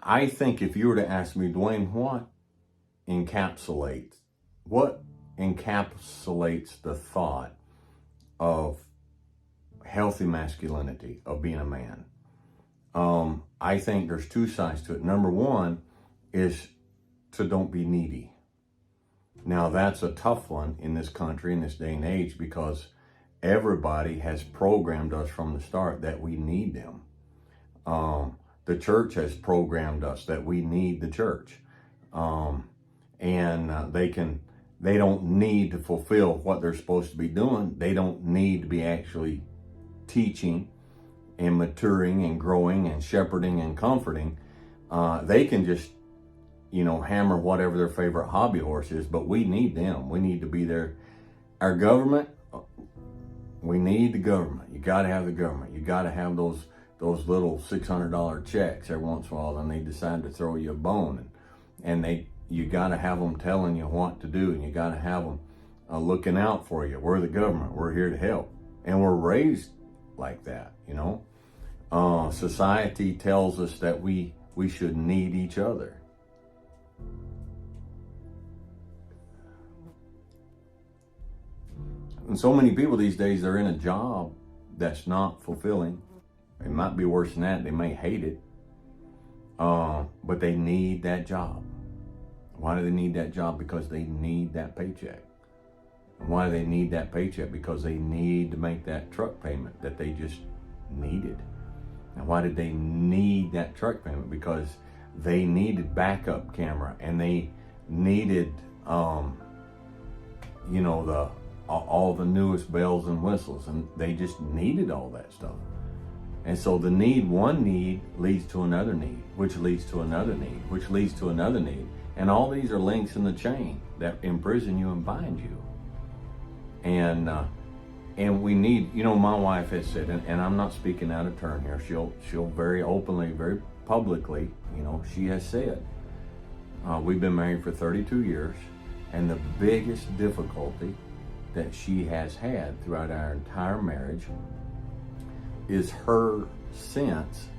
I think if you were to ask me, Dwayne, what encapsulates the thought of healthy masculinity, of being a man? I think there's two sides to it. Number one is to don't be needy. Now that's a tough one in this country, in this day and age, because everybody has programmed us from the start that we need them. The church has programmed us that we need the church. They don't need to fulfill what they're supposed to be doing. They don't need to be actually teaching and maturing and growing and shepherding and comforting. They can just, hammer whatever their favorite hobby horse is, but we need them. We need to be there. Our government, we need the government. You got to have the government. You got to have those little $600 checks every once in a while, and they decide to throw you a bone, and you got to have them telling you what to do, and you got to have them looking out for you. We're the government. We're here to help, and we're raised like that. Society tells us that we should need each other. And so many people these days, they're in a job that's not fulfilling. It might be worse than that. They may hate it, but they need that job. Why do they need that job? Because they need that paycheck. And why do they need that paycheck? Because they need to make that truck payment that they just needed. And why did they need that truck payment? Because they needed backup camera, and they needed, all the newest bells and whistles, and they just needed all that stuff. And so one need leads to another need, which leads to another need, which leads to another need. And all these are links in the chain that imprison you and bind you. And we need, my wife has said, and I'm not speaking out of turn here, she'll very openly, very publicly, she has said, we've been married for 32 years, and the biggest difficulty that she has had throughout our entire marriage is her sense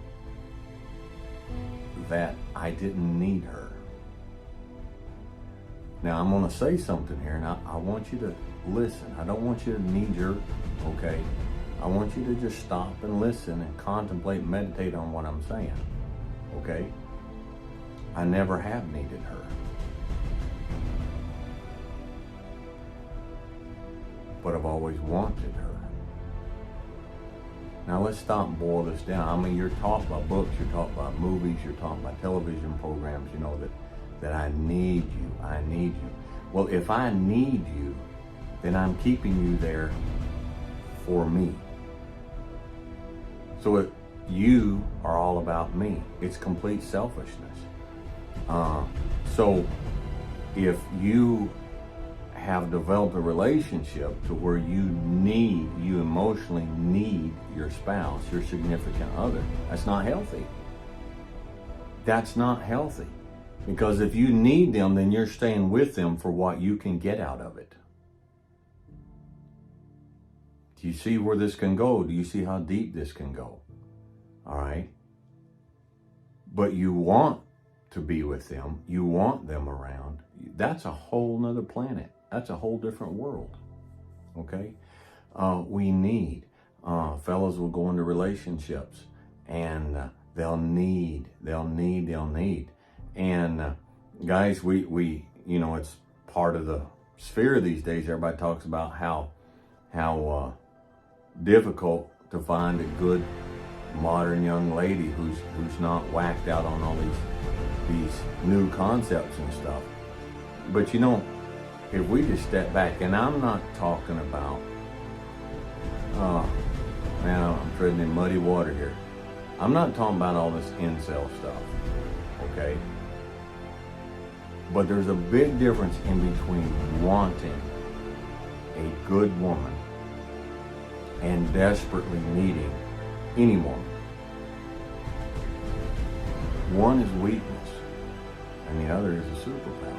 that I didn't need her. Now I'm going to say something here, and I want you to listen. I don't want you to knee-jerk, okay? I want you to just stop and listen and contemplate and meditate on what I'm saying, okay? I never have needed her. But I've always wanted her. Now let's stop and boil this down. I mean, you're taught by books, you're taught by movies, you're taught by television programs, that I need you, I need you. Well, if I need you, then I'm keeping you there for me. So you are all about me. It's complete selfishness. So if you have developed a relationship to where you emotionally need your spouse, your significant other, that's not healthy. That's not healthy. Because if you need them, then you're staying with them for what you can get out of it. Do you see where this can go? Do you see how deep this can go? All right. But you want to be with them. You want them around. That's a whole nother planet. That's a whole different world. Okay. We need, fellas will go into relationships, and they'll need. And guys, we it's part of the sphere these days. Everybody talks about how difficult to find a good modern young lady who's not whacked out on all these new concepts and stuff. But if we just step back, and I'm not talking about, I'm treading in muddy water here. I'm not talking about all this incel stuff, okay? But there's a big difference in between wanting a good woman and desperately needing any woman. One is weakness, and the other is a superpower.